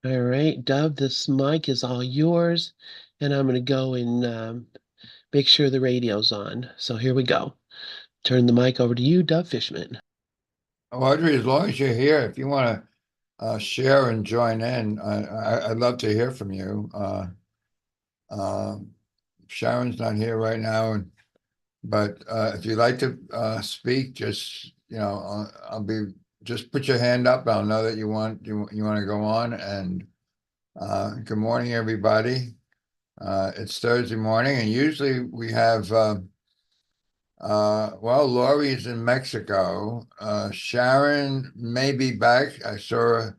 All right, Dove, this mic is all yours, and I'm going to go and make sure the radio's on. So here we go. Turn the mic over to you, Dove Fishman. Audrey, as long as you're here, if you want to share and join in, I'd love to hear from you. Uh, Sharon's not here right now, but if you'd like to speak, just I'll be just put your hand up. I'll know that you want to go on. And good morning, everybody. It's Thursday morning, and usually we have. Well, Lori's in Mexico. Sharon may be back. I saw her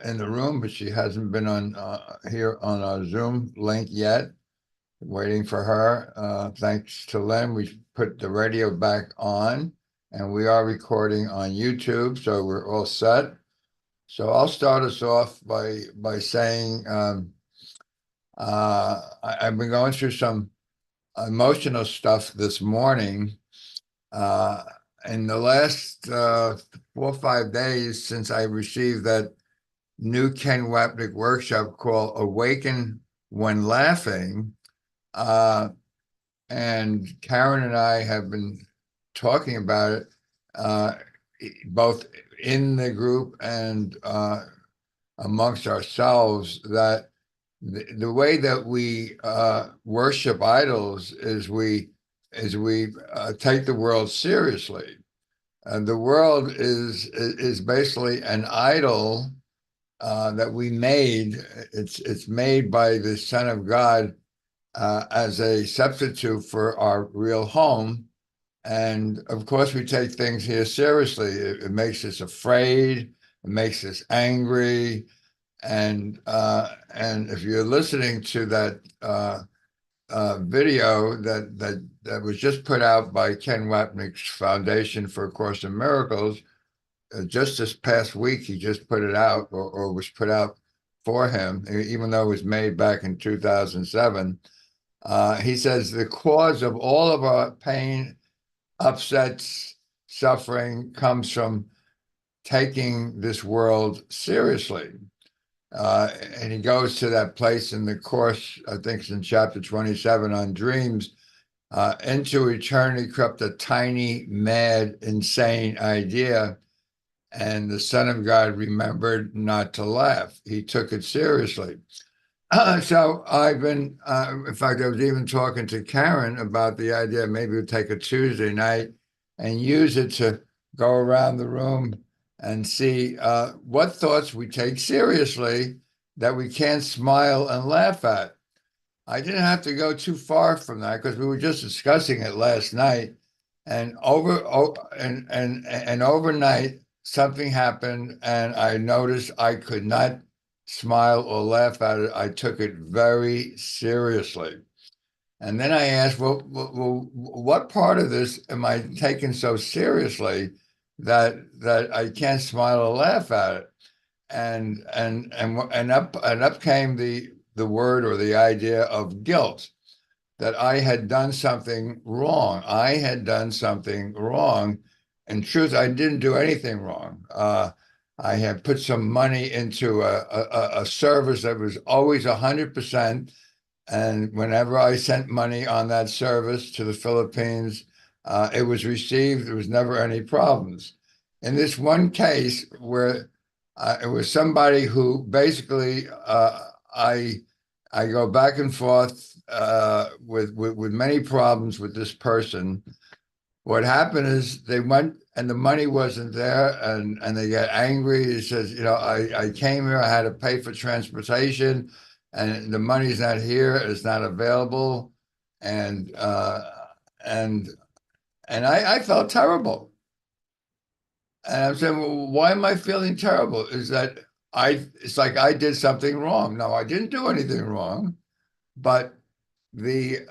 in the room, but she hasn't been on here on our Zoom link yet. Waiting for her. Thanks to Lynn, we put the radio back on, and we are recording on YouTube, so we're all set. So I'll start us off by saying I've been going through some emotional stuff this morning. Uh, in the last 4 or 5 days since I received that new Ken Wapnick workshop called Awaken When Laughing, and Karen and I have been talking about it, both in the group and amongst ourselves, that the way that we worship idols is we take the world seriously. And the world is basically an idol that we made. It's made by the Son of God as a substitute for our real home. And of course, we take things here seriously. It makes us afraid. It makes us angry. And if you're listening to that video that was just put out by Ken Wapnick's Foundation for A Course in Miracles, just this past week, he just put it out, or was put out for him, even though it was made back in 2007. He says the cause of all of our pain, upsets, suffering comes from taking this world seriously. And he goes to that place in the course, I think it's in chapter 27 on dreams. Into eternity crept a tiny, mad, insane idea. And the Son of God remembered not to laugh. He took it seriously. So I've been, in fact, I was even talking to Karen about the idea maybe we'd take a Tuesday night and use it to go around the room and see what thoughts we take seriously that we can't smile and laugh at. I didn't have to go too far from that because we were just discussing it last night, and overnight something happened, and I noticed I could not smile or laugh at it. I took it very seriously. And then I asked, well, what part of this am I taking so seriously that I can't smile or laugh at it? And up came the word or the idea of guilt, that I had done something wrong. I had done something wrong. In truth, I didn't do anything wrong. I had put some money into a service that was always 100%. And whenever I sent money on that service to the Philippines, it was received. There was never any problems. In this one case where it was somebody who basically I go back and forth with many problems with this person. What happened is they went and the money wasn't there, and they get angry. He says, I came here, I had to pay for transportation, and the money's not here, it's not available. And and and I felt terrible. And I'm saying, well, why am I feeling terrible? Is that it's like I did something wrong. No, I didn't do anything wrong, but the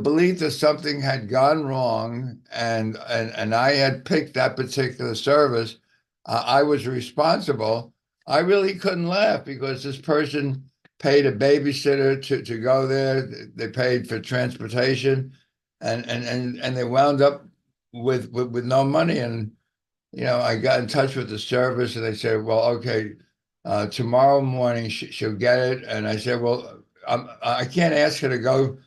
belief that something had gone wrong, and I had picked that particular service, I was responsible. I really couldn't laugh because this person paid a babysitter to go there. They paid for transportation, and they wound up with no money. And I got in touch with the service, and they said, well, okay, Tomorrow morning she'll get it. And I said, well, I can't ask her to go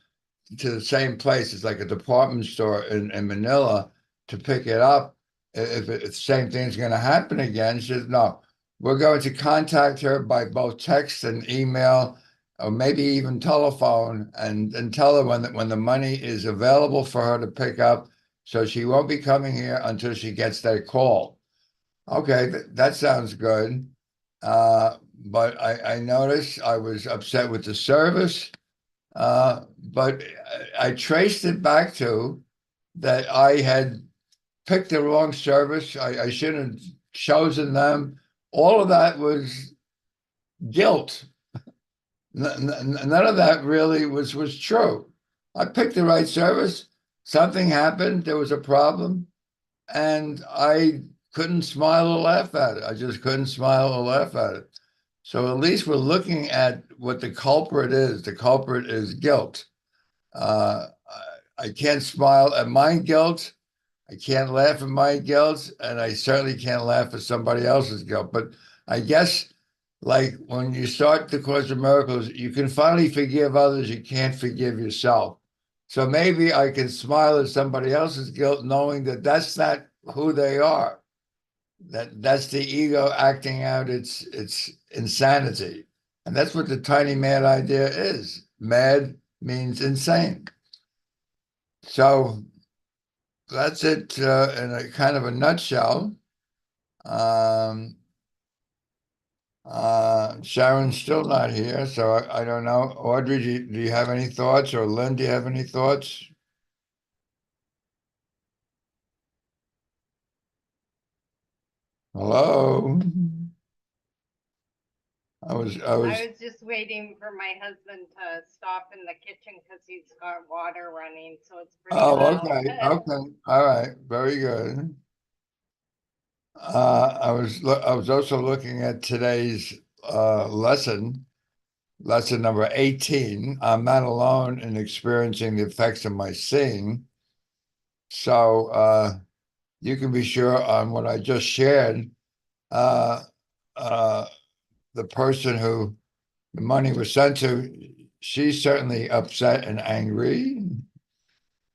to the same place. It's like a department store in Manila to pick it up. If the same thing's going to happen again, she says, no, we're going to contact her by both text and email, or maybe even telephone, and tell her when the money is available for her to pick up. So she won't be coming here until she gets that call. Okay, that sounds good. But I noticed I was upset with the service, but I traced it back to that I had picked the wrong service. I shouldn't have chosen them. All of that was guilt. None of that really was true. I picked the right service. Something happened. There was a problem, and I couldn't smile or laugh at it. I just couldn't smile or laugh at it. So at least we're looking at what the culprit is. The culprit is guilt. Uh, I can't smile at my guilt. I can't laugh at my guilt, and I certainly can't laugh at somebody else's guilt. But I guess, like when you start the Course of Miracles, you can finally forgive others. You can't forgive yourself. So maybe I can smile at somebody else's guilt, knowing that that's not who they are. That's the ego acting out its insanity, and that's what the tiny mad idea is. Mad means insane. So that's it in a kind of a nutshell. Um, Sharon's still not here, so I don't know. Audrey, do you have any thoughts? Or Lynn, do you have any thoughts? Hello? I I was, was just waiting for my husband to stop in the kitchen because he's got water running, so it's pretty oh, loud. okay, okay, all right, very good. I was also looking at today's lesson number 18. I'm not alone in experiencing the effects of my seeing. So you can be sure on what I just shared. Uh, uh, the person who the money was sent to, she's certainly upset and angry.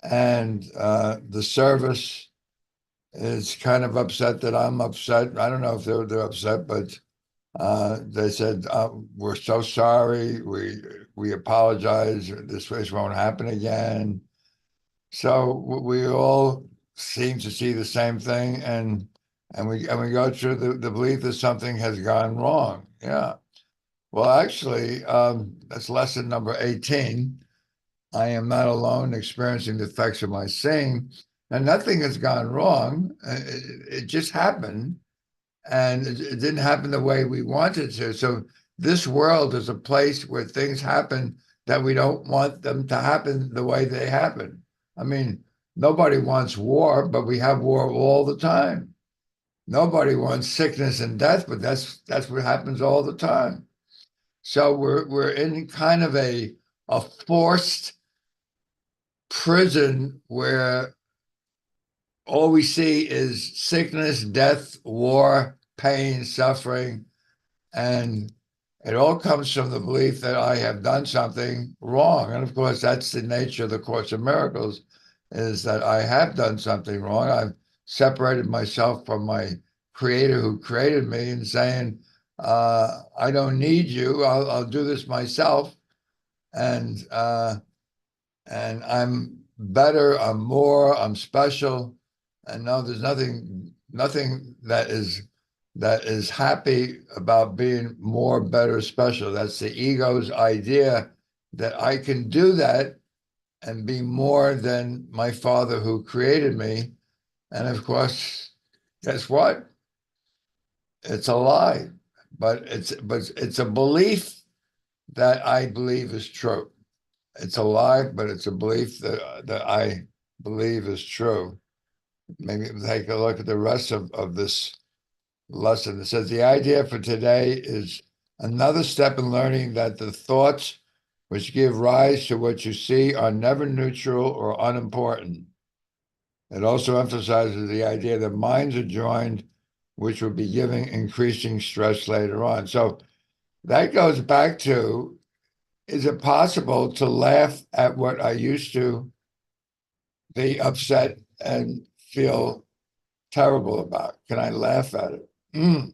And the service is kind of upset that I'm upset. I don't know if they're upset, but they said, we're so sorry. We apologize. This won't happen again. So we all seem to see the same thing, and we go through the belief that something has gone wrong. Yeah. Well, actually, that's lesson number 18. I am not alone experiencing the effects of my seeing, and nothing has gone wrong. It just happened, and it didn't happen the way we wanted to. So this world is a place where things happen that we don't want them to happen the way they happen. I mean, nobody wants war, but we have war all the time. Nobody wants sickness and death, but that's what happens all the time. So we're in kind of a forced prison where all we see is sickness, death, war, pain, suffering, and it all comes from the belief that I have done something wrong. And of course, that's the nature of the Course of Miracles, is that I have done something wrong. I've separated myself from my creator who created me and saying, I don't need you. I'll do this myself. And I'm better, I'm more, I'm special. And no, there's nothing that is happy about being more, better, special. That's the ego's idea that I can do that and be more than my father who created me. And of course, guess what? It's a lie, but it's a belief that I believe is true. It's a lie, but it's a belief that I believe is true. Maybe take a look at the rest of this lesson. It says the idea for today is another step in learning that the thoughts which give rise to what you see are never neutral or unimportant. It also emphasizes the idea that minds are joined which would be giving increasing stress later on. So that goes back to, is it possible to laugh at what I used to be upset and feel terrible about? Can I laugh at it? And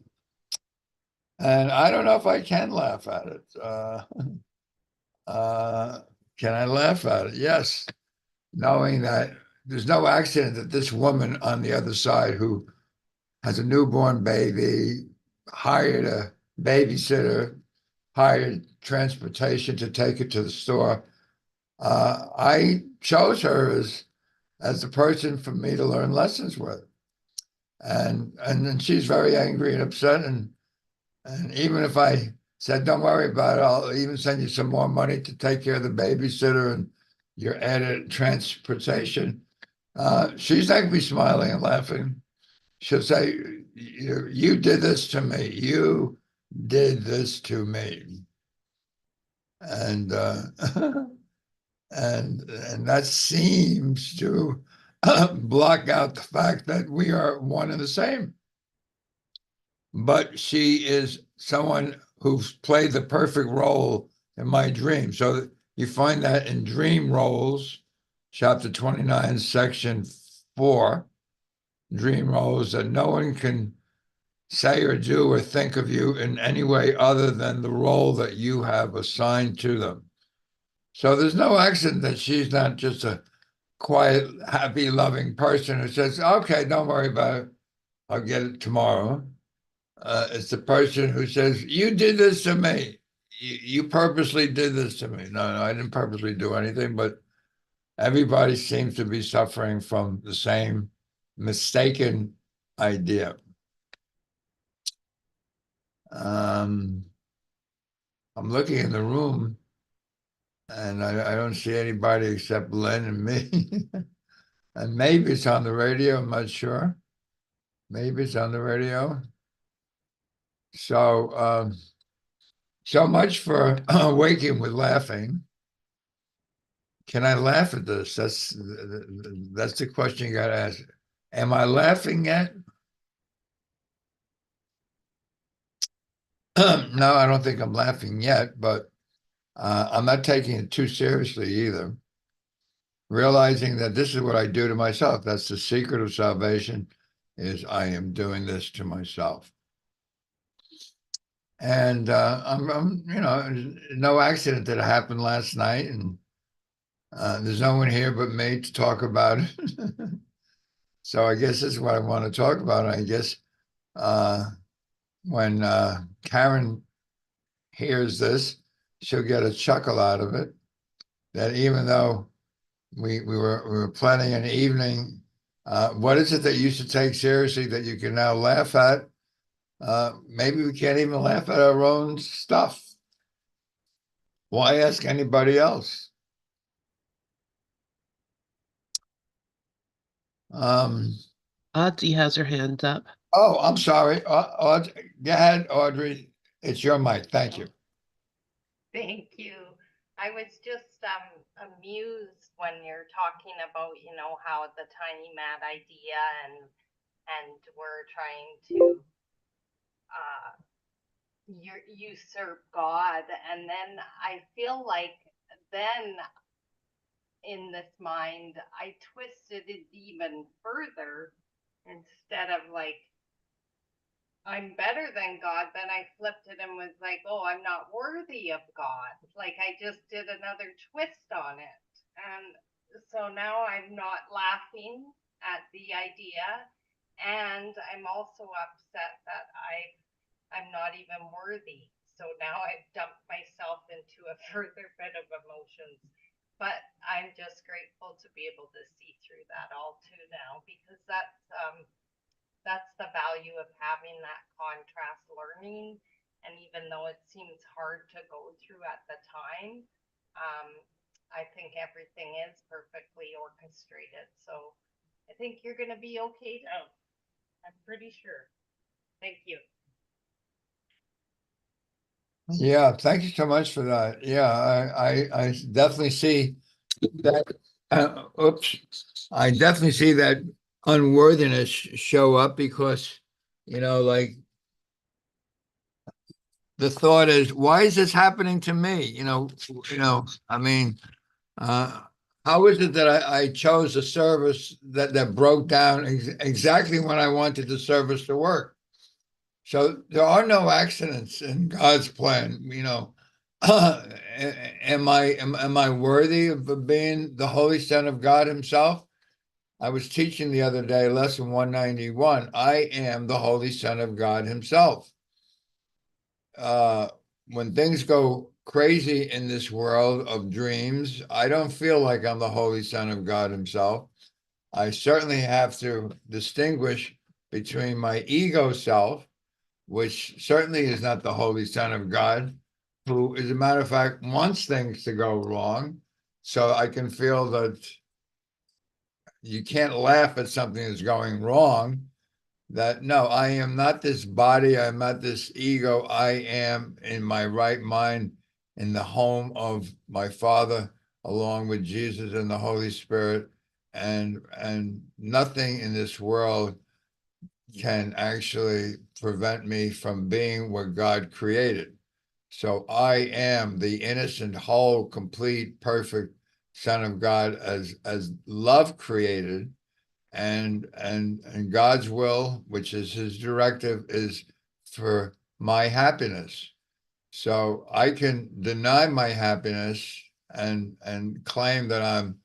I don't know if I can laugh at it. Can I laugh at it? Yes, knowing that there's no accident that this woman on the other side who has a newborn baby, hired a babysitter, hired transportation to take it to the store. I chose her as the person for me to learn lessons with. And then she's very angry and upset. And even if I said, don't worry about it, I'll even send you some more money to take care of the babysitter and your added transportation. She's not going to be smiling and laughing. She'll say, you did this to me. You did this to me. And and that seems to block out the fact that we are one and the same. But she is someone who's played the perfect role in my dream. So you find that in Dream Roles, chapter 29, section 4, dream roles, that no one can say or do or think of you in any way other than the role that you have assigned to them. So there's no accident that she's not just a quiet, happy, loving person who says, okay, don't worry about it. I'll get it tomorrow. It's the person who says, you did this to me. You purposely did this to me. No, I didn't purposely do anything, but everybody seems to be suffering from the same mistaken idea. I'm looking in the room and I don't see anybody except Len and me. And maybe it's on the radio, I'm not sure. Maybe it's on the radio. So, so much for waking with laughing. Can I laugh at this? That's the question you got to ask. Am I laughing yet? No, I don't think I'm laughing yet, but I'm not taking it too seriously either. Realizing that this is what I do to myself. That's the secret of salvation, is I am doing this to myself. And I'm, no accident that happened last night, and there's no one here but me to talk about it. So I guess this is what I want to talk about. I guess when Karen hears this, she'll get a chuckle out of it. That even though we were planning an evening, what is it that you should take seriously that you can now laugh at? Maybe we can't even laugh at our own stuff. Why ask anybody else? Audrey has her hand up. Oh, I'm sorry. Go ahead, Audrey. It's your mic. Thank you. Thank you. I was just amused when you're talking about, how the tiny mad idea and we're trying to usurp God. And then I feel like then in this mind, I twisted it even further. Instead of like, I'm better than God, then I flipped it and was like, oh, I'm not worthy of God. Like I just did another twist on it. And so now I'm not laughing at the idea. And I'm also upset that I'm not even worthy. So now I've dumped myself into a further bit of emotions. But I'm just grateful to be able to see through that all too now, because that's the value of having that contrast learning. And even though it seems hard to go through at the time, I think everything is perfectly orchestrated. So I think you're going to be okay now. I'm pretty sure. Thank you. Yeah, thank you so much for that. Yeah, I definitely see that. I definitely see that unworthiness show up because, Like the thought is, why is this happening to me? I mean, uh, how is it that I chose a service that broke down exactly when I wanted the service to work? So there are no accidents in God's plan. Am I worthy of being the Holy Son of God Himself? I was teaching the other day, lesson 191. I am the Holy Son of God Himself. Uh, when things go crazy in this world of dreams, I don't feel like I'm the Holy Son of God Himself. I certainly have to distinguish between my ego self, which certainly is not the Holy Son of God, who, as a matter of fact, wants things to go wrong. So I can feel that you can't laugh at something that's going wrong. That no, I am not this body, I'm not this ego, I am in my right mind in the home of my Father, along with Jesus and the Holy Spirit, and nothing in this world can actually prevent me from being what God created. So I am the innocent, whole, complete, perfect Son of God as love created, and God's will, which is His directive, is for my happiness. So I can deny my happiness and claim that I'm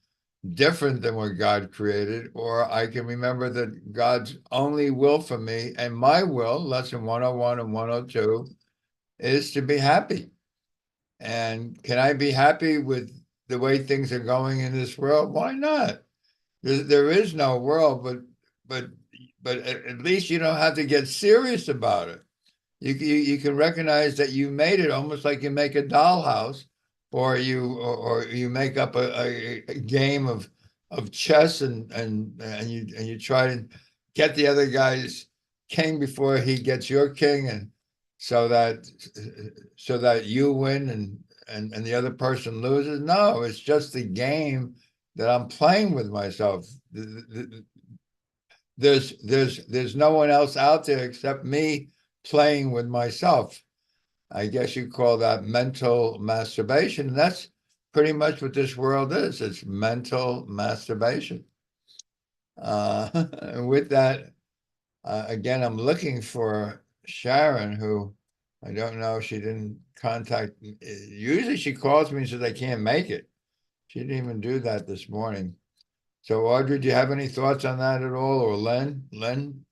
different than what God created, or I can remember that God's only will for me and my will, lesson 101 and 102, is to be happy. And can I be happy with the way things are going in this world? Why not? There is no world, but but at least you don't have to get serious about it. You can recognize that you made it, almost like you make a dollhouse, or you make up a game of chess, and you try to get the other guy's king before he gets your king, and so that so that you win and the other person loses. No, it's just the game that I'm playing with myself. There's no one else out there except me playing with myself. I guess you call that mental masturbation. And that's pretty much what this world is. It's mental masturbation. And with that, again, I'm looking for Sharon, who I don't know. She didn't contact me. Usually she calls me and says, I can't make it. She didn't even do that this morning. So, Audrey, do you have any thoughts on that at all? Or Len? Len?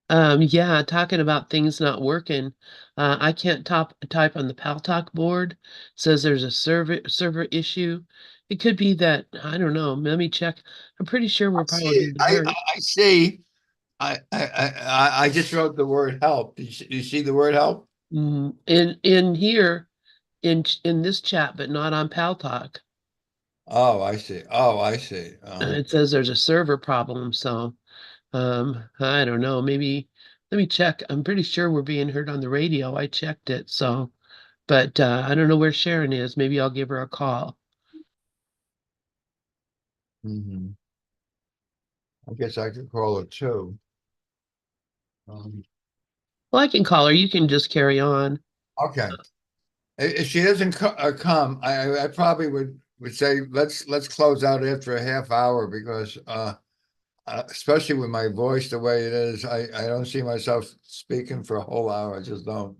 Yeah, talking about things not working. I can't type on the Paltalk board. Says there's a server issue. It could be that, I don't know. Let me check. I'm pretty sure we're See, probably hurt. I see. I just wrote the word help. You see the word help? In here in this chat, but not on Paltalk. Oh, I see. Oh, I see. It says there's a server problem, so I don't know. Maybe let me check. I'm pretty sure we're being heard on the radio. I checked it, so but I don't know where Sharon is. Maybe I'll give her a call. mhm. I guess I could call it too. Um, Well, I can call her. You can just carry on. okay. If she doesn't come, I probably would say let's close out after a half hour because especially with my voice the way it is, I don't see myself speaking for a whole hour. I just don't.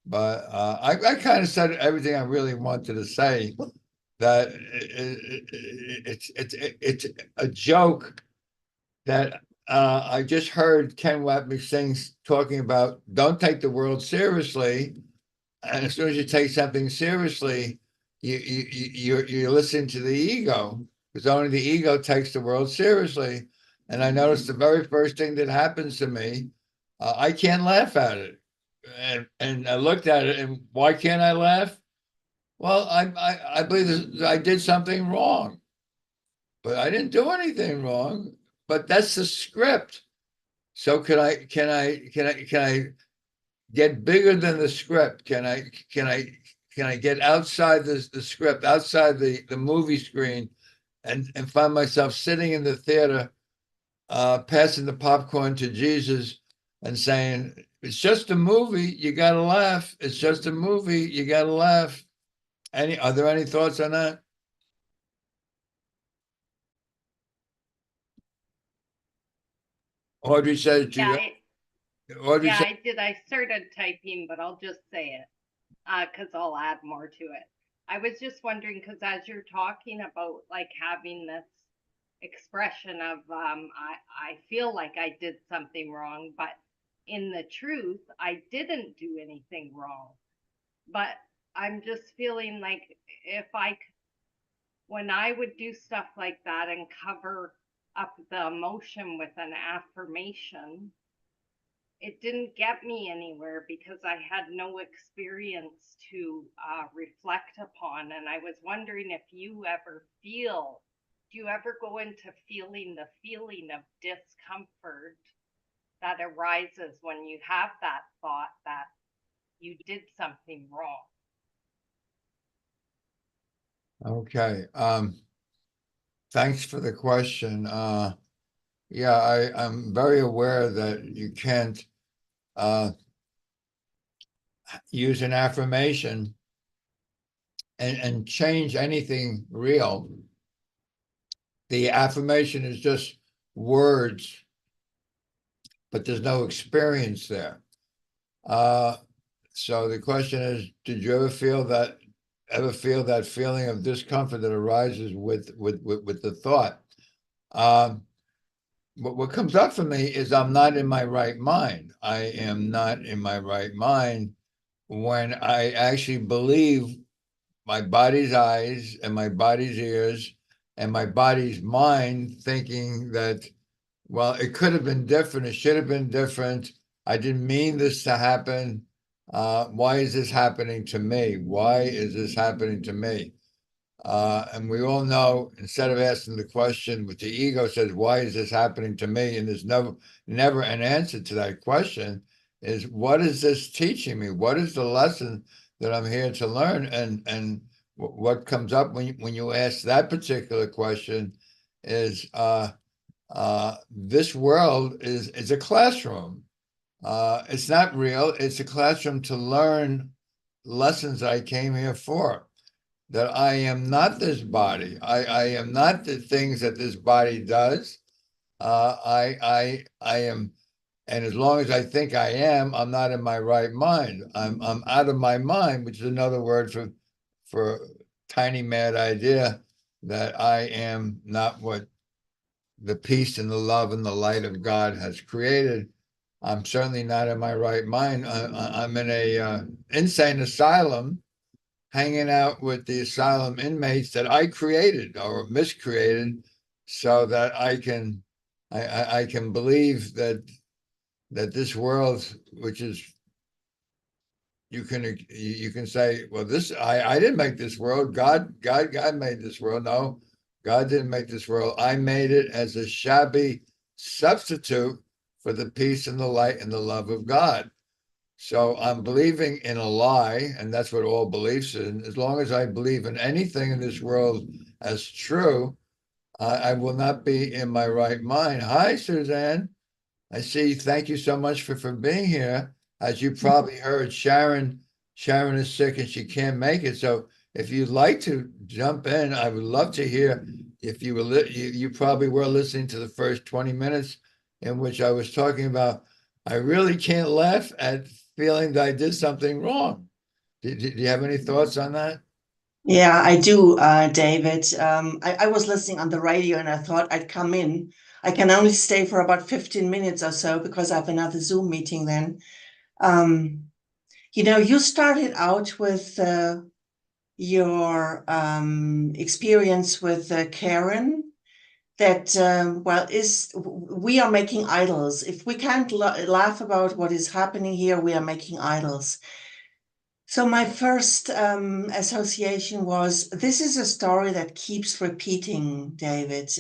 But I kind of said everything I really wanted to say. That it's a joke that I just heard Ken Wapnick sing talking about. Don't take the world seriously, and as soon as you take something seriously, you're listening to the ego because only the ego takes the world seriously. And I noticed the very first thing that happens to me, I can't laugh at it, and I looked at it, and why can't I laugh? Well, I believe I did something wrong, but I didn't do anything wrong. But that's the script. So can I get bigger than the script? Can I get outside the script, outside the movie screen, and find myself sitting in the theater passing the popcorn to Jesus and saying, "It's just a movie. You got to laugh. It's just a movie. You got to laugh." Are there any thoughts on that? Audrey says, "Do Yeah, you?" Audrey yeah, says, I did. I started typing, but I'll just say it because I'll add more to it. I was just wondering because as you're talking about like having this expression of I feel like I did something wrong, but in the truth, I didn't do anything wrong. But I'm just feeling like if when I would do stuff like that and cover up the emotion with an affirmation, it didn't get me anywhere because I had no experience to reflect upon. And I was wondering if do you ever go into feeling the feeling of discomfort that arises when you have that thought that you did something wrong? "Okay. Thanks for the question. Yeah, I'm very aware that you can't use an affirmation and change anything real. The affirmation is just words, but there's no experience there. So the question is, did you ever feel that feeling of discomfort that arises with the thought? What comes up for me is I'm not in my right mind. I am not in my right mind when I actually believe my body's eyes and my body's ears and my body's mind thinking that, well, it could have been different. It should have been different. I didn't mean this to happen. Why is this happening to me? Why is this happening to me? And we all know, instead of asking the question, what the ego says, why is this happening to me? And there's never an answer to that question, is what is this teaching me? What is the lesson that I'm here to learn? And what comes up when you ask that particular question is this world is a classroom. It's not real. It's a classroom to learn lessons I came here for, that I am not this body. I am not the things that this body does. I am, and as long as I think I am, I'm not in my right mind. I'm out of my mind, which is another word for tiny mad idea that I am not what the peace and the love and the light of God has created. I'm certainly not in my right mind. I'm in a insane asylum, hanging out with the asylum inmates that I created or miscreated, so that I can believe that this world, which is, you can say, well, this I didn't make this world. God made this world. No, God didn't make this world. I made it as a shabby substitute for the peace and the light and the love of God. So I'm believing in a lie, and that's what all beliefs in. As long as I believe in anything in this world as true, I will not be in my right mind. Hi, Suzanne. I see. Thank you so much for being here. As you probably heard, Sharon is sick and she can't make it. So if you'd like to jump in, I would love to hear. If you were you probably were listening to the first 20 minutes in which I was talking about, I really can't laugh at feeling that I did something wrong. Do you have any thoughts on that? Yeah, I do, David. I was listening on the radio and I thought I'd come in. I can only stay for about 15 minutes or so because I have another Zoom meeting then. You started out with your experience with Karen, that, we are making idols. If we can't laugh about what is happening here, we are making idols. So my first association was, this is a story that keeps repeating, David,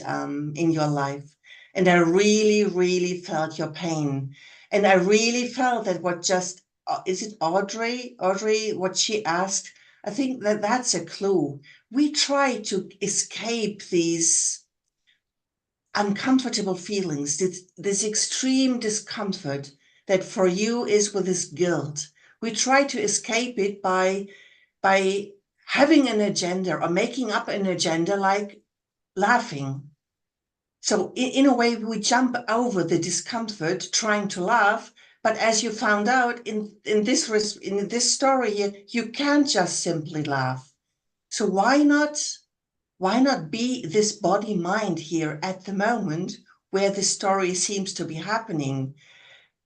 in your life. And I really, really felt your pain. And I really felt that is it Audrey? Audrey, what she asked, I think that's a clue. We try to escape these uncomfortable feelings, this extreme discomfort that for you is with this guilt. We try to escape it by having an agenda or making up an agenda like laughing. So in a way, we jump over the discomfort trying to laugh. But as you found out in this story here, you can't just simply laugh. So why not be this body mind here at the moment where the story seems to be happening?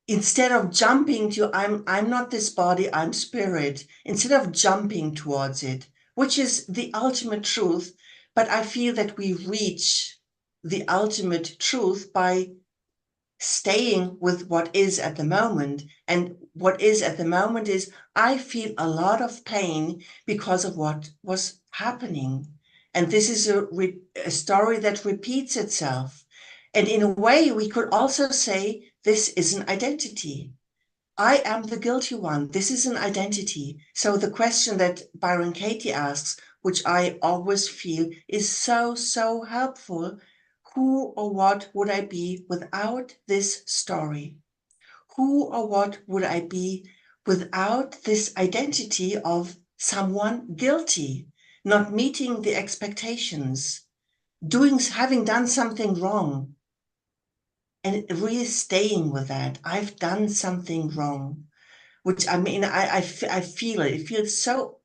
Instead of jumping to I'm not this body, I'm spirit, instead of jumping towards it, which is the ultimate truth. But I feel that we reach the ultimate truth by staying with what is at the moment. And what is at the moment is I feel a lot of pain because of what was happening. And this is a story that repeats itself. And in a way, we could also say this is an identity. I am the guilty one. This is an identity. So the question that Byron Katie asks, which I always feel is so, so helpful, who or what would I be without this story? Who or what would I be without this identity of someone guilty, not meeting the expectations, having done something wrong, and really staying with that? I've done something wrong, which I mean, I feel it. It feels so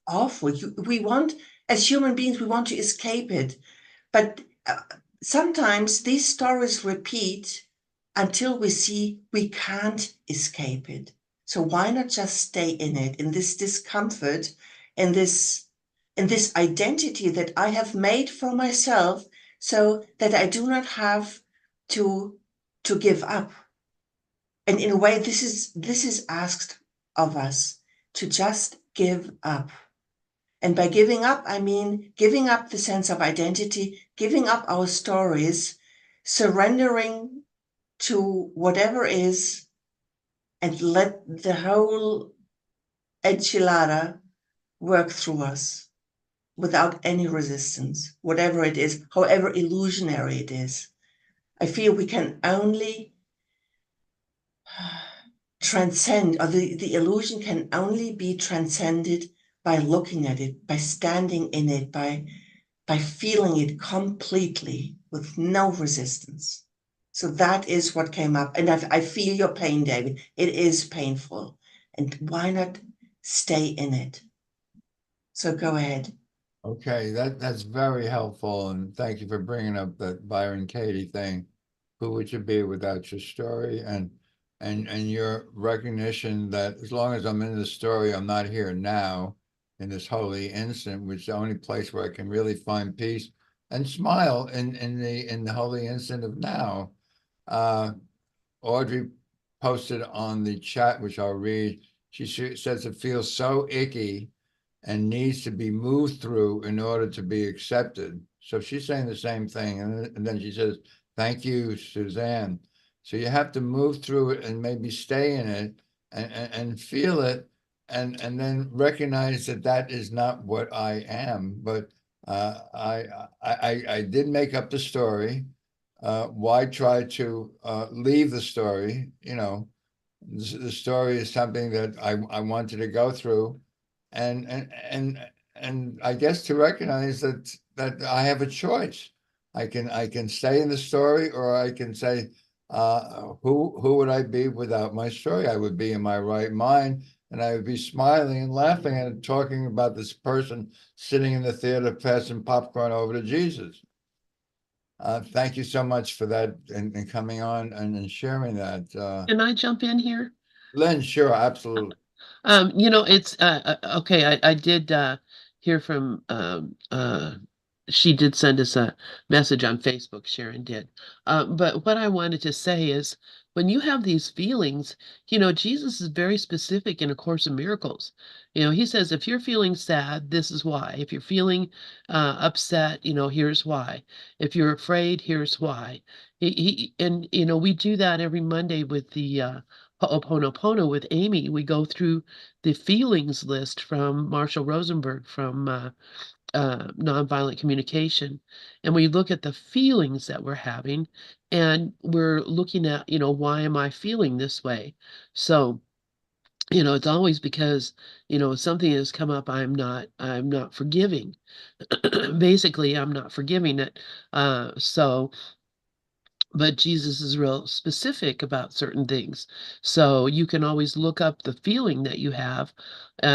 awful. We want, as human beings, we want to escape it. But sometimes these stories repeat until we see we can't escape it. So why not just stay in it, in this discomfort, in this identity that I have made for myself, so that I do not have to give up. And in a way, this is asked of us, to just give up. And by giving up, I mean giving up the sense of identity, giving up our stories, surrendering to whatever is, and let the whole enchilada work through us without any resistance, whatever it is, however illusionary it is. I feel we can only transcend, or the illusion can only be transcended by looking at it, by standing in it, by feeling it completely with no resistance. So that is what came up. And I feel your pain, David. It is painful. And why not stay in it? So go ahead. Okay, that's very helpful, and thank you for bringing up that Byron Katie thing. Who would you be without your story? And your recognition that as long as I'm in the story, I'm not here now in this holy instant, which is the only place where I can really find peace and smile in the holy instant of now. Audrey posted on the chat, which I'll read. She says it feels so icky and needs to be moved through in order to be accepted. So she's saying the same thing. And then she says, thank you, Suzanne. So you have to move through it and maybe stay in it and feel it, and then recognize that that is not what I am. But I did make up the story. Why try to leave the story? You know, the story is something that I wanted to go through, and I guess to recognize that I have a choice. I can stay in the story, or I can say, who would I be without my story? I would be in my right mind, and I would be smiling and laughing and talking about this person sitting in the theater passing popcorn over to Jesus. Thank you so much for that and coming on and sharing that. Can I jump in here? Lynn, sure, absolutely. It's okay. I did hear from she did send us a message on Facebook, Sharon did. But what I wanted to say is when you have these feelings, Jesus is very specific in A Course in Miracles. He says, if you're feeling sad, this is why. If you're feeling upset, here's why. If you're afraid, here's why. And we do that every Monday with the Ho'oponopono with Amy. We go through the feelings list from Marshall Rosenberg from nonviolent communication, and we look at the feelings that we're having, and we're looking at, why am I feeling this way? So, it's always because, something has come up I'm not forgiving. Basically, I'm not forgiving it. But Jesus is real specific about certain things. So you can always look up the feeling that you have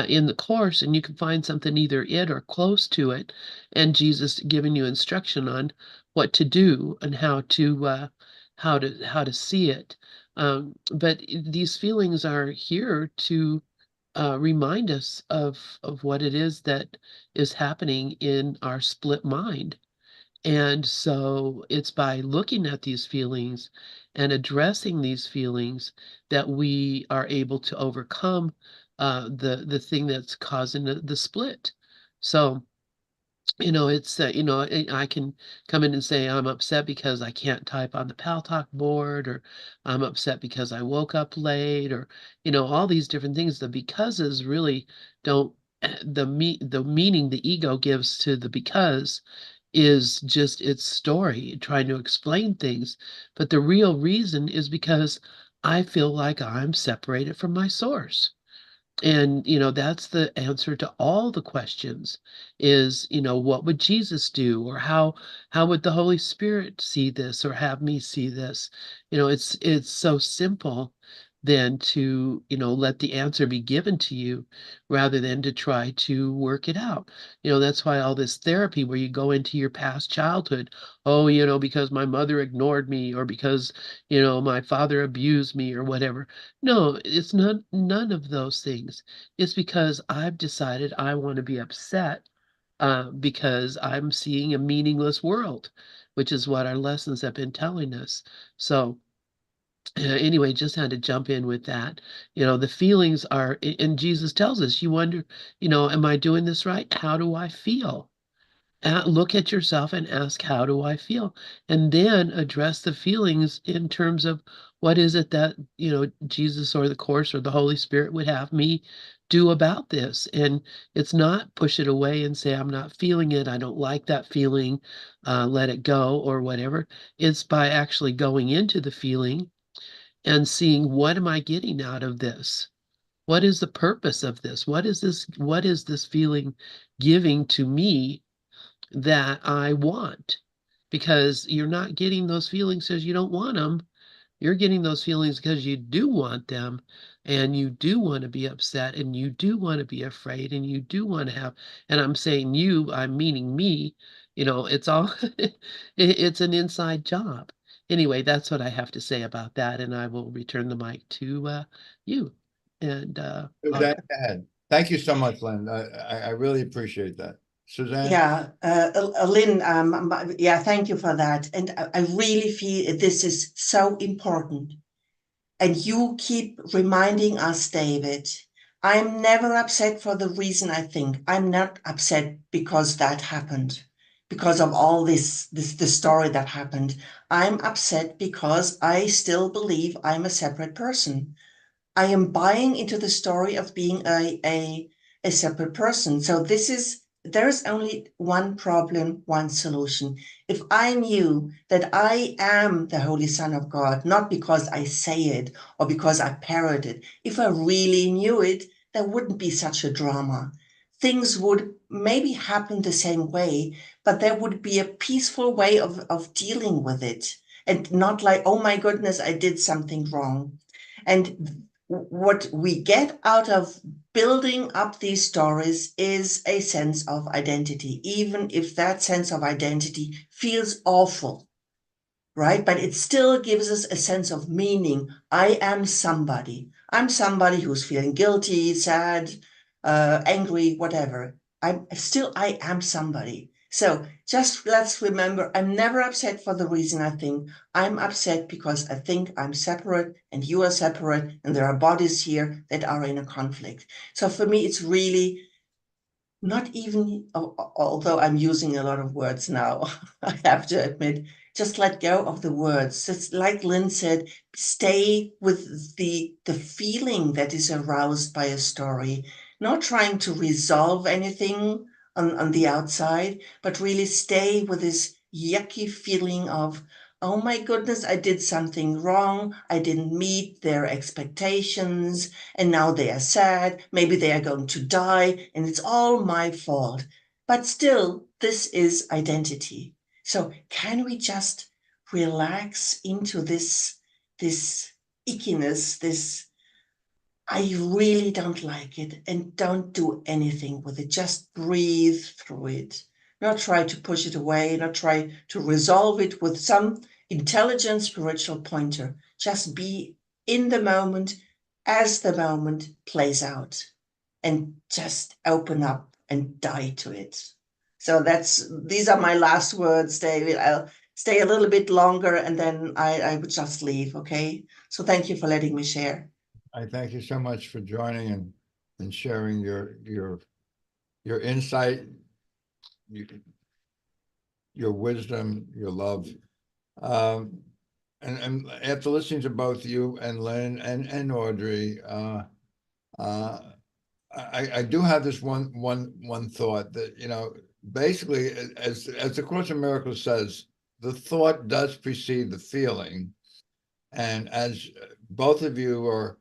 in the course, and you can find something either it or close to it, and Jesus giving you instruction on what to do and how to see it. But these feelings are here to remind us of what it is that is happening in our split mind. And so it's by looking at these feelings and addressing these feelings that we are able to overcome the thing that's causing the split. So, it's I can come in and say I'm upset because I can't type on the Paltalk board, or I'm upset because I woke up late, or all these different things. The becauses really don't the meaning the ego gives to the because is just its story trying to explain things, but the real reason is because I feel like I'm separated from my source. And, that's the answer to all the questions is, what would Jesus do? Or how would the Holy Spirit see this or have me see this? It's so simple then to, let the answer be given to you rather than to try to work it out. That's why all this therapy where you go into your past childhood, oh, because my mother ignored me, or because, my father abused me, or whatever. No, it's not none of those things. It's because I've decided I want to be upset because I'm seeing a meaningless world, which is what our lessons have been telling us. So, anyway, just had to jump in with that. The feelings are, and Jesus tells us, you wonder, am I doing this right? How do I feel? Look at yourself and ask, how do I feel? And then address the feelings in terms of what is it that, Jesus or the Course or the Holy Spirit would have me do about this. And it's not push it away and say, I'm not feeling it. I don't like that feeling. Let it go or whatever. It's by actually going into the feeling and seeing, what am I getting out of this? What is the purpose of this? What is this feeling giving to me that I want? Because you're not getting those feelings because you don't want them. You're getting those feelings because you do want them, and you do want to be upset, and you do want to be afraid, and you do want to have, and I'm saying you, I'm meaning me, it's all, it's an inside job. Anyway, that's what I have to say about that, and I will return the mic to you. And Suzanne, go ahead. Thank you so much, Lynn. I really appreciate that. Suzanne? Yeah, Lynn, yeah, thank you for that. And I really feel this is so important. And you keep reminding us, David, I'm never upset for the reason I think. I'm not upset because that happened, because of all the story that happened. I'm upset because I still believe I'm a separate person. I am buying into the story of being a separate person. So there's only one problem, one solution. If I knew that I am the Holy Son of God, not because I say it or because I parrot it, if I really knew it, there wouldn't be such a drama. Things would maybe happen the same way, but there would be a peaceful way of dealing with it. And not like, oh my goodness, I did something wrong. And what we get out of building up these stories is a sense of identity, even if that sense of identity feels awful, right? But it still gives us a sense of meaning. I am somebody. I'm somebody who's feeling guilty, sad, angry, whatever. I am somebody. So just let's remember, I'm never upset for the reason I think. I'm upset because I think I'm separate and you are separate, and there are bodies here that are in a conflict. So for me, it's really not even, although I'm using a lot of words now, I have to admit, just let go of the words. Just like Lynn said, stay with the feeling that is aroused by a story, not trying to resolve anything on the outside, but really stay with this yucky feeling of, oh my goodness, I did something wrong. I didn't meet their expectations, and now they are sad. Maybe they are going to die, and it's all my fault. But still, this is identity. So can we just relax into this ickiness, this I really don't like it, and don't do anything with it. Just breathe through it. Not try to push it away, not try to resolve it with some intelligent spiritual pointer. Just be in the moment as the moment plays out, and just open up and die to it. So these are my last words, David. I'll stay a little bit longer and then I would just leave, okay? So thank you for letting me share. I thank you so much for joining and sharing your insight, your wisdom, your love. And after listening to both you and Lynn and Audrey, I do have this one thought that, you know, basically, as the Course in Miracles says, the thought does precede the feeling. And as both of you are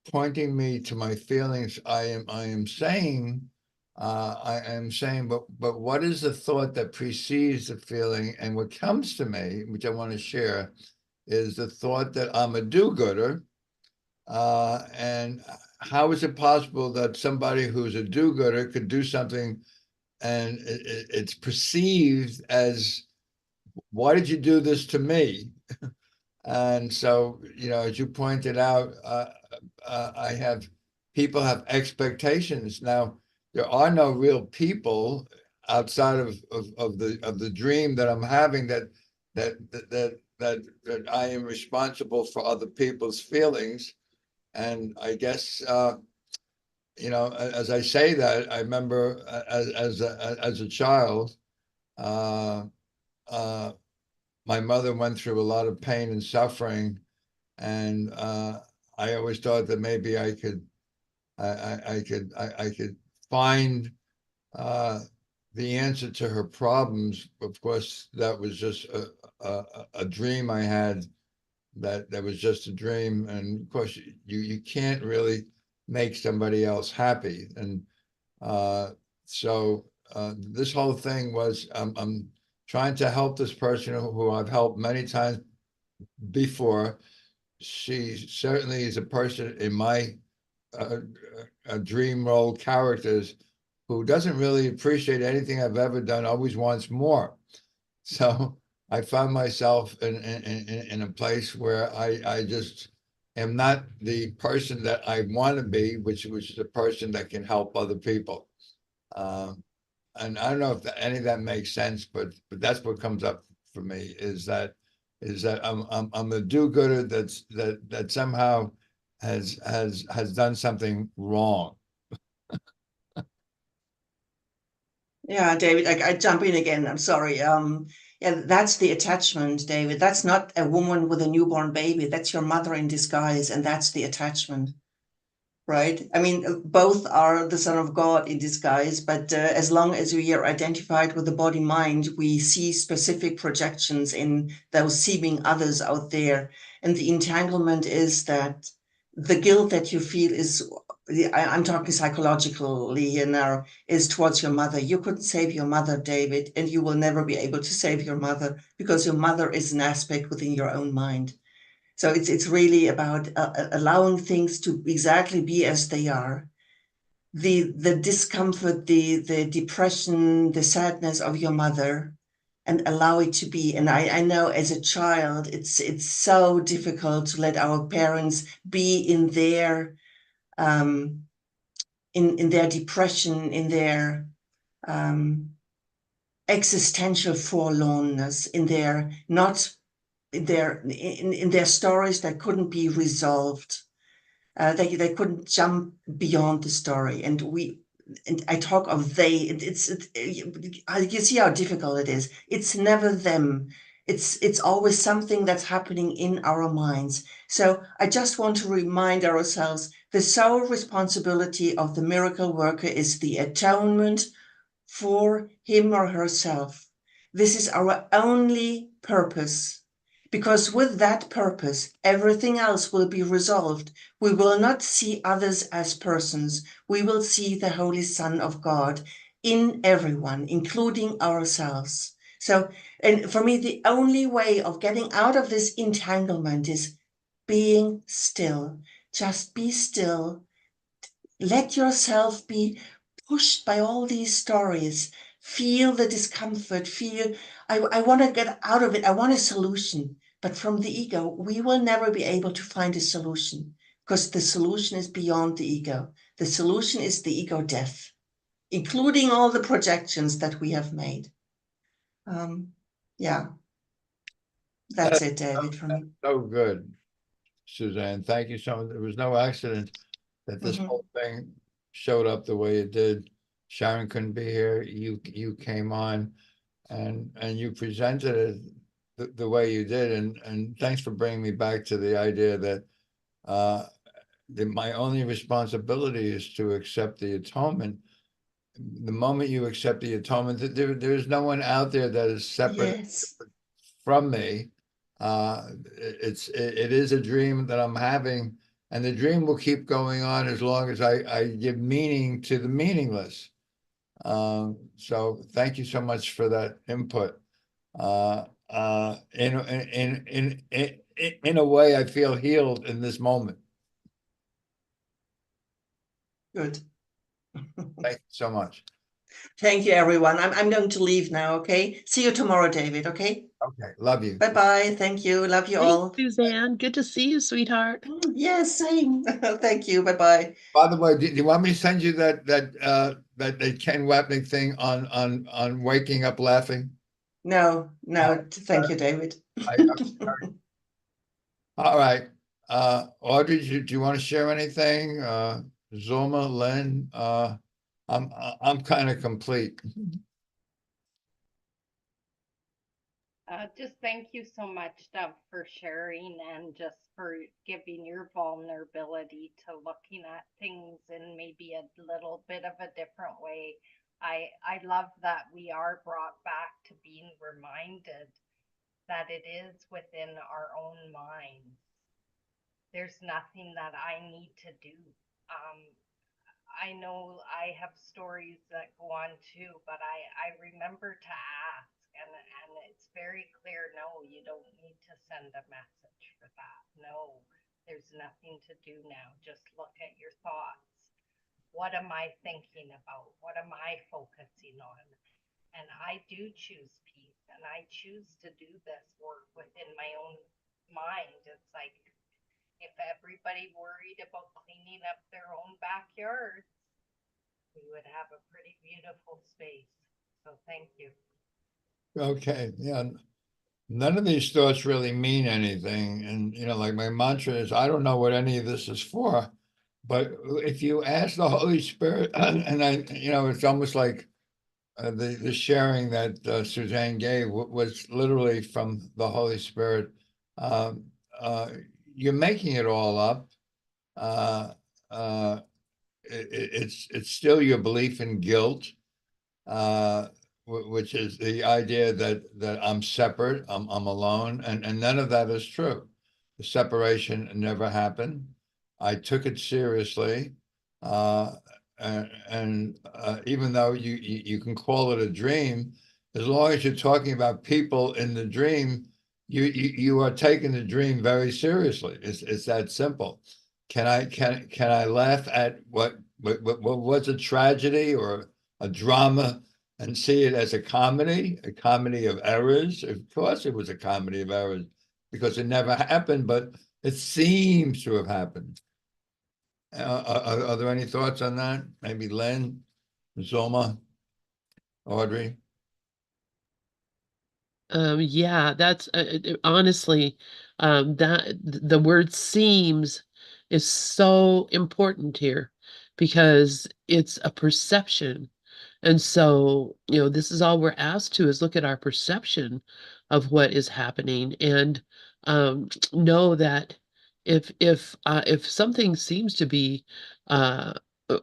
pointing me to my feelings, I am saying, but what is the thought that precedes the feeling? And what comes to me, which I want to share, is the thought that I'm a do-gooder. And how is it possible that somebody who's a do-gooder could do something and it's perceived as, why did you do this to me? And so, you know, as you pointed out, people have expectations. Now, there are no real people outside of the dream that I'm having that I am responsible for other people's feelings. And I guess, you know, as I say that, I remember as a child, my mother went through a lot of pain and suffering, and I always thought that maybe I could find the answer to her problems. Of course, that was just a dream I had. That was just a dream, and of course, you can't really make somebody else happy, and so this whole thing was I'm trying to help this person who I've helped many times before. She certainly is a person in my dream role characters who doesn't really appreciate anything I've ever done, always wants more. So I found myself in a place where I just am not the person that I want to be, which is a person that can help other people. And I don't know if any of that makes sense, but that's what comes up for me is that I'm a do-gooder that somehow has done something wrong. Yeah, David, I jump in again. I'm sorry. Yeah, that's the attachment, David. That's not a woman with a newborn baby. That's your mother in disguise, and that's the attachment. Right? I mean, both are the Son of God in disguise, but as long as we are identified with the body mind, we see specific projections in those seeming others out there. And the entanglement is that the guilt that you feel is, I'm talking psychologically here now, is towards your mother. You couldn't save your mother, David, and you will never be able to save your mother because your mother is an aspect within your own mind. So it's really about allowing things to exactly be as they are. The discomfort, the depression, the sadness of your mother, and allow it to be. And I know as a child, it's so difficult to let our parents be in their in their depression, in their existential forlornness, in their not in their stories that couldn't be resolved. They couldn't jump beyond the story, and I talk of they. You see how difficult it is. It's never them. It's always something that's happening in our minds. So I just want to remind ourselves the sole responsibility of the miracle worker is the atonement for him or herself. This is our only purpose. Because with that purpose, everything else will be resolved. We will not see others as persons. We will see the Holy Son of God in everyone, including ourselves. So, and for me, the only way of getting out of this entanglement is being still. Just be still. Let yourself be pushed by all these stories. Feel the discomfort. Feel, I want to get out of it. I want a solution. But from the ego, we will never be able to find a solution because the solution is beyond the ego. The solution is the ego death, including all the projections that we have made. Yeah, that's That's it, David, for me. so good, Suzanne. Thank you so much. There was no accident that this Mhm. whole thing showed up the way it did. Sharon couldn't be here. You came on and you presented it the way you did. And thanks for bringing me back to the idea that my only responsibility is to accept the atonement. The moment you accept the atonement, there's no one out there that is separate Yes. from me. It is a dream that I'm having, and the dream will keep going on as long as I give meaning to the meaningless. So thank you so much for that input. In a way, I feel healed in this moment. Good. Thank you so much. Thank you, everyone. I'm going to leave now, okay? See you tomorrow, David, okay? Okay, love you. Bye-bye. Thank you. Love you Thanks, all. Suzanne. Good to see you, sweetheart. Yes, same. Thank you. Bye-bye. By the way, do you want me to send you that Ken Wapnick thing on waking up laughing? No, Oh, no, thank you, David. I'm sorry. All right. Audrey, do you want to share anything? Zulma, Len, I'm kind of complete. Just thank you so much, Dove, for sharing and just for giving your vulnerability to looking at things in maybe a little bit of a different way. I love that we are brought back to being reminded that it is within our own minds. There's nothing that I need to do. Um, I know I have stories that go on too, but I remember to ask, and it's very clear. No, you don't need to send a message for that. No, there's nothing to do now. Just look at your thoughts. What am I thinking about? What am I focusing on? And I do choose peace, and I choose to do this work within my own mind. It's like if everybody worried about cleaning up their own backyards, we would have a pretty beautiful space. So thank you. Okay, yeah. None of these thoughts really mean anything. And, like my mantra is, I don't know what any of this is for. But if you ask the Holy Spirit, and it's almost like the sharing that Suzanne gave was literally from the Holy Spirit. Um, uh, you're making it all up. Uh, uh, it's still your belief in guilt, uh, which is the idea that I'm separate, I'm alone, and none of that is true. The separation never happened. I took it seriously, uh, and even though you can call it a dream, as long as you're talking about people in the dream, you are taking the dream very seriously. It's that simple. Can I laugh at what was a tragedy or a drama and see it as a comedy of errors? Of course, it was a comedy of errors because it never happened, but it seems to have happened. Are there any thoughts on that? Maybe Len, Zoma, Audrey? Yeah, that's honestly, that the word seems is so important here because it's a perception. And so, this is all we're asked to is look at our perception of what is happening and know that if something seems to be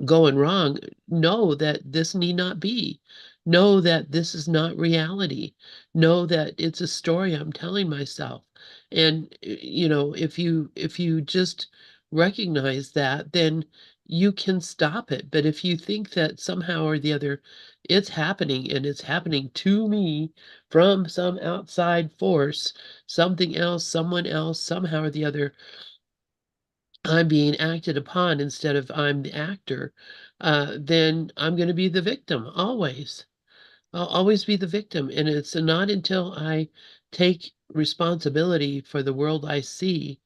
going wrong, know that this need not be. Know that this is not reality. Know that it's a story I'm telling myself. And if you just recognize that, then you can stop it. But if you think that somehow or the other it's happening and it's happening to me from some outside force, something else, someone else, somehow or the other, I'm being acted upon instead of I'm the actor, then I'm going to be the victim always. I'll always be the victim, and it's not until I take responsibility for the world I see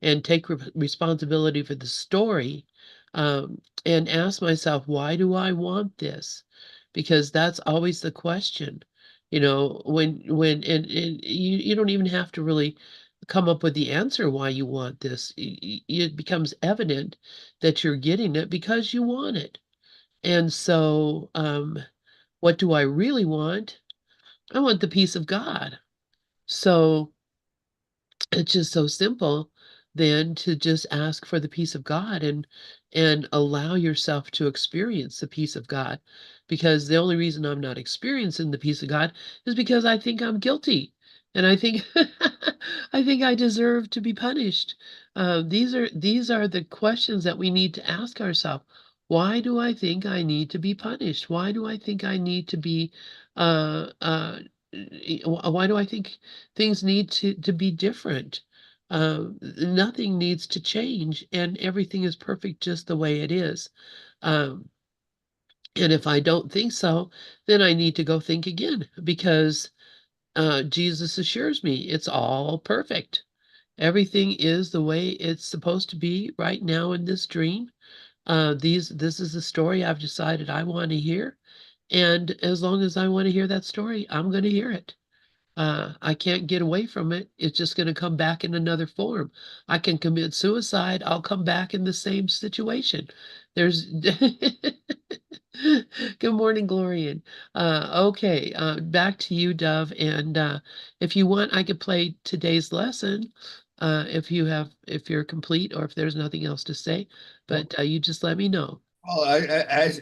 and take responsibility for the story, and ask myself, why do I want this? Because that's always the question. And you don't even have to really come up with the answer why you want this. It becomes evident that you're getting it because you want it. And so, what do I really want? I want the peace of God. So it's just so simple then to just ask for the peace of God and allow yourself to experience the peace of God. Because the only reason I'm not experiencing the peace of God is because I think I'm guilty. And I think I think I deserve to be punished. These are the questions that we need to ask ourselves. Why do I think I need to be punished? Why do I think I need to be uh, uh, why do I think things need to be different? Nothing needs to change, and everything is perfect just the way it is. Um, and if I don't think so, then I need to go think again because Jesus assures me it's all perfect. Everything is the way it's supposed to be right now in this dream. This is the story I've decided I want to hear, and as long as I want to hear that story, I'm going to hear it. I can't get away from it. It's just going to come back in another form. I can commit suicide. I'll come back in the same situation. There's Good morning, Glorian. Okay, back to you, Dove. And if you want, I could play today's lesson if you're complete or if there's nothing else to say. But you just let me know. Well,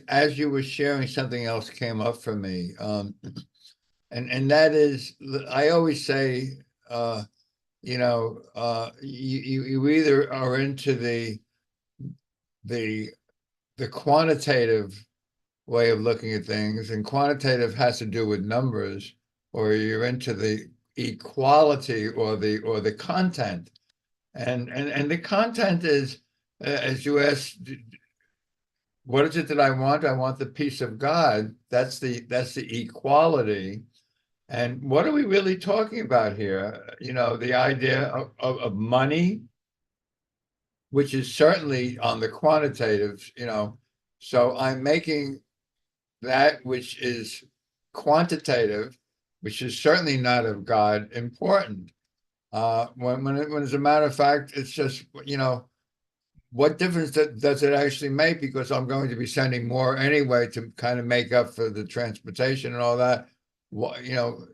as you were sharing, something else came up for me, and that is, I always say, you either are into the the quantitative way of looking at things, and quantitative has to do with numbers, or you're into the equality or the content. And the content is, as you asked, what is it that I want? I want the peace of God. That's the equality. And what are we really talking about here? The idea of money, which is certainly on the quantitative, so I'm making that which is quantitative, which is certainly not of God, important. When as a matter of fact, it's just, what difference does it actually make? Because I'm going to be sending more anyway to kind of make up for the transportation and all that.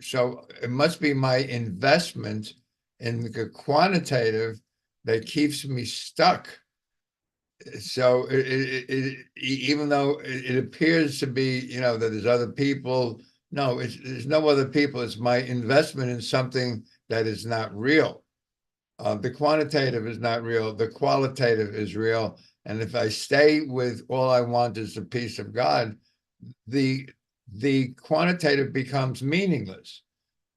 So it must be my investment in the quantitative that keeps me stuck. So even though it appears to be, that there's other people, no, there's no other people. It's my investment in something that is not real. The quantitative is not real. The qualitative is real. And if I stay with all I want is the peace of God, the the quantitative becomes meaningless.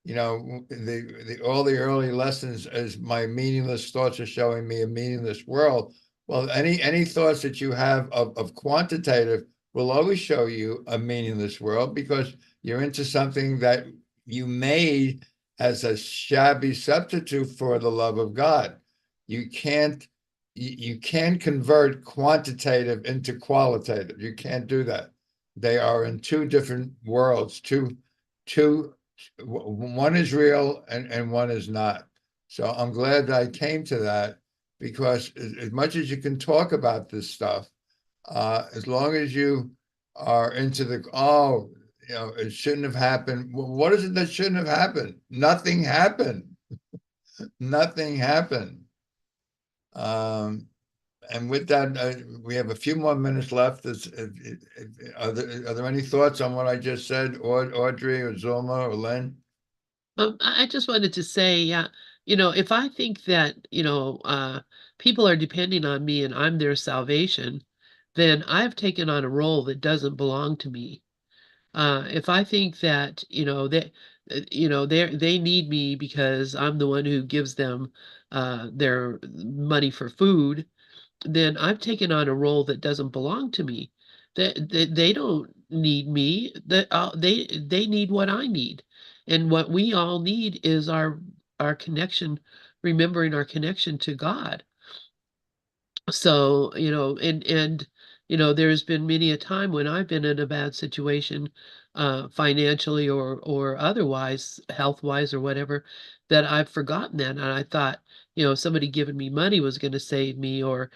All the early lessons as my meaningless thoughts are showing me a meaningless world. Well, any thoughts that you have of quantitative will always show you a meaningless world because you're into something that you made as a shabby substitute for the love of God. You can't you can convert quantitative into qualitative. You can't do that. They are in two different worlds, two one is real and one is not. So I'm glad that I came to that because as much as you can talk about this stuff, as long as you are into it shouldn't have happened. What is it that shouldn't have happened? Nothing happened. Nothing happened. Um, And with that, we have a few more minutes left. Are there any thoughts on what I just said, Audrey or Zulma or Len? I just wanted to say, yeah, if I think that, people are depending on me and I'm their salvation, then I've taken on a role that doesn't belong to me. If I think that, they need me because I'm the one who gives them their money for food, then I've taken on a role that doesn't belong to me. They don't need me. They need what I need, and what we all need is our connection, remembering our connection to God. So, there's been many a time when I've been in a bad situation, financially or otherwise, health wise or whatever, that I've forgotten that. And I thought, somebody giving me money was going to save me, or,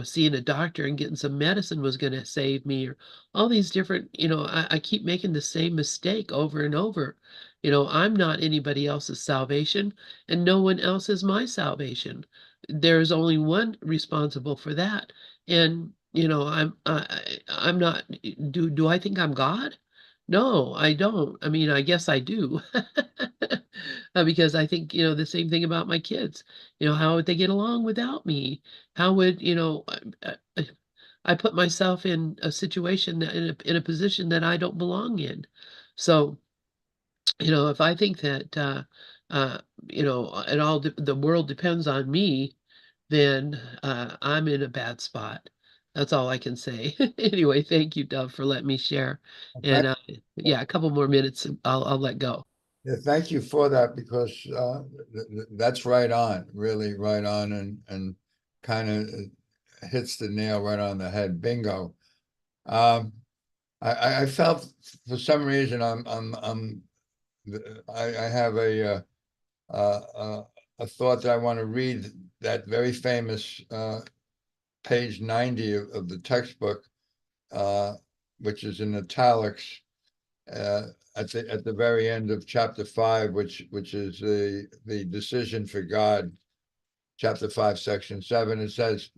seeing a doctor and getting some medicine was going to save me, or all these different, I keep making the same mistake over and over. I'm not anybody else's salvation, and no one else is my salvation. There's only one responsible for that. And I'm not. Do I think I'm God? No, I don't. I mean, I guess I do. Because I think, the same thing about my kids. How would they get along without me? How would, I put myself in a situation that in a position that I don't belong in. So, if I think that uh, the world depends on me, then I'm in a bad spot. That's all I can say. Anyway, thank you, Dove, for letting me share. And yeah, a couple more minutes, and I'll let go. Yeah, thank you for that, because that's right on, really right on, and kind of hits the nail right on the head. Bingo. Um, I felt for some reason I have a thought that I want to read, that very famous page 90 of the textbook, which is in italics, at the very end of chapter 5, which is the decision for God, chapter 5, section 7. It says,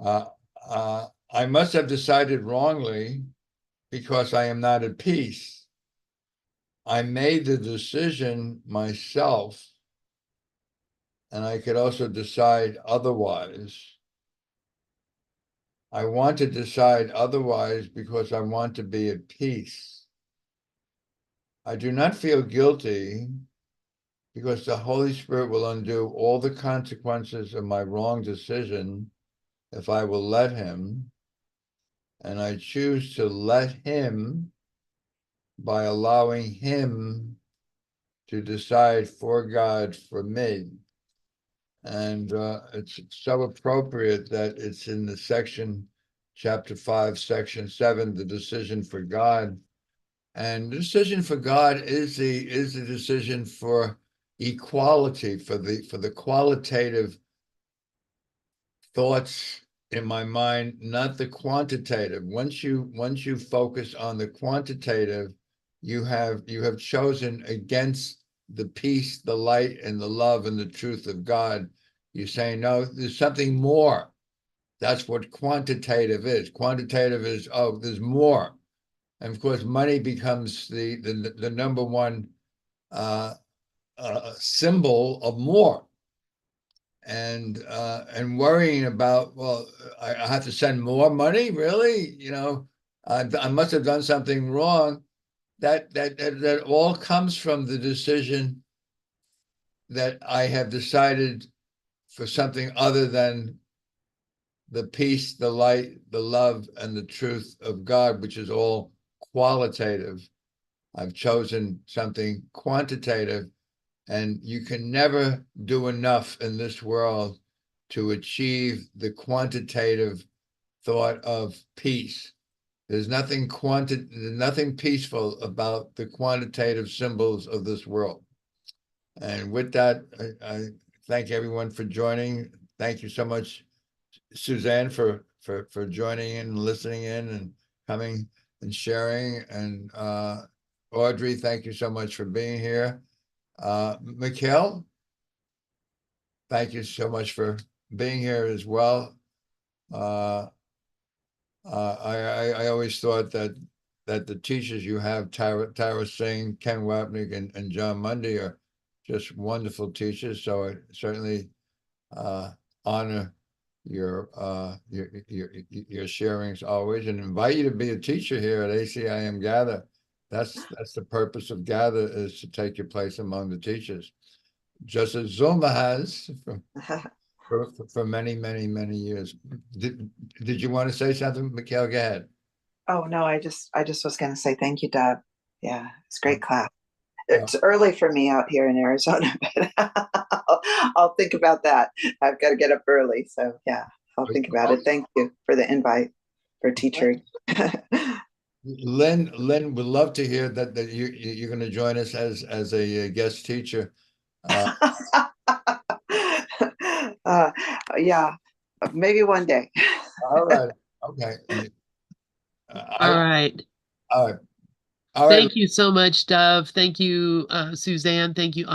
I must have decided wrongly because I am not at peace. I made the decision myself, and I could also decide otherwise. I want to decide otherwise because I want to be at peace. I do not feel guilty because the Holy Spirit will undo all the consequences of my wrong decision if I will let him. And I choose to let him by allowing him to decide for God for me. And it's so appropriate that it's in the section, chapter 5, section 7, the decision for God. And the decision for God is the decision for equality, for the qualitative thoughts in my mind, not the quantitative. Once you focus on the quantitative, you have chosen against the peace, the light, and the love and the truth of God. You say, no, there's something more. That's what quantitative is. Quantitative is, oh, there's more. And of course, money becomes the number one symbol of more. And worrying about, well, I have to send more money, really? I must have done something wrong. That all comes from the decision that I have decided for something other than the peace, the light, the love, and the truth of God, which is all qualitative. I've chosen something quantitative, and you can never do enough in this world to achieve the quantitative thought of peace. There's nothing peaceful about the quantitative symbols of this world. And with that, I thank everyone for joining. Thank you so much, Suzanne, for joining in and listening in and coming and sharing. And Audrey, thank you so much for being here. Mikhail, thank you so much for being here as well. I always thought that the teachers you have, Tara Singh, Ken Wapnick, and John Mundy, are just wonderful teachers. So I certainly honor your sharings always, and invite you to be a teacher here at ACIM Gather. That's the purpose of Gather, is to take your place among the teachers, just as Zumba has for many, many, many years. Did you want to say something, Mikhail? Go ahead. Oh no, I just was going to say thank you, Deb. Yeah, it's great class. Uh, It's early for me out here in Arizona, but I'll think about that. I've got to get up early, so yeah, I'll think about it. Thank you for the invite for teaching. Lynn would love to hear that you're going to join us as a guest teacher. Yeah, maybe one day. All right. Okay. All right. All right. All right. Thank you so much, Dove. Thank you, Suzanne. Thank you,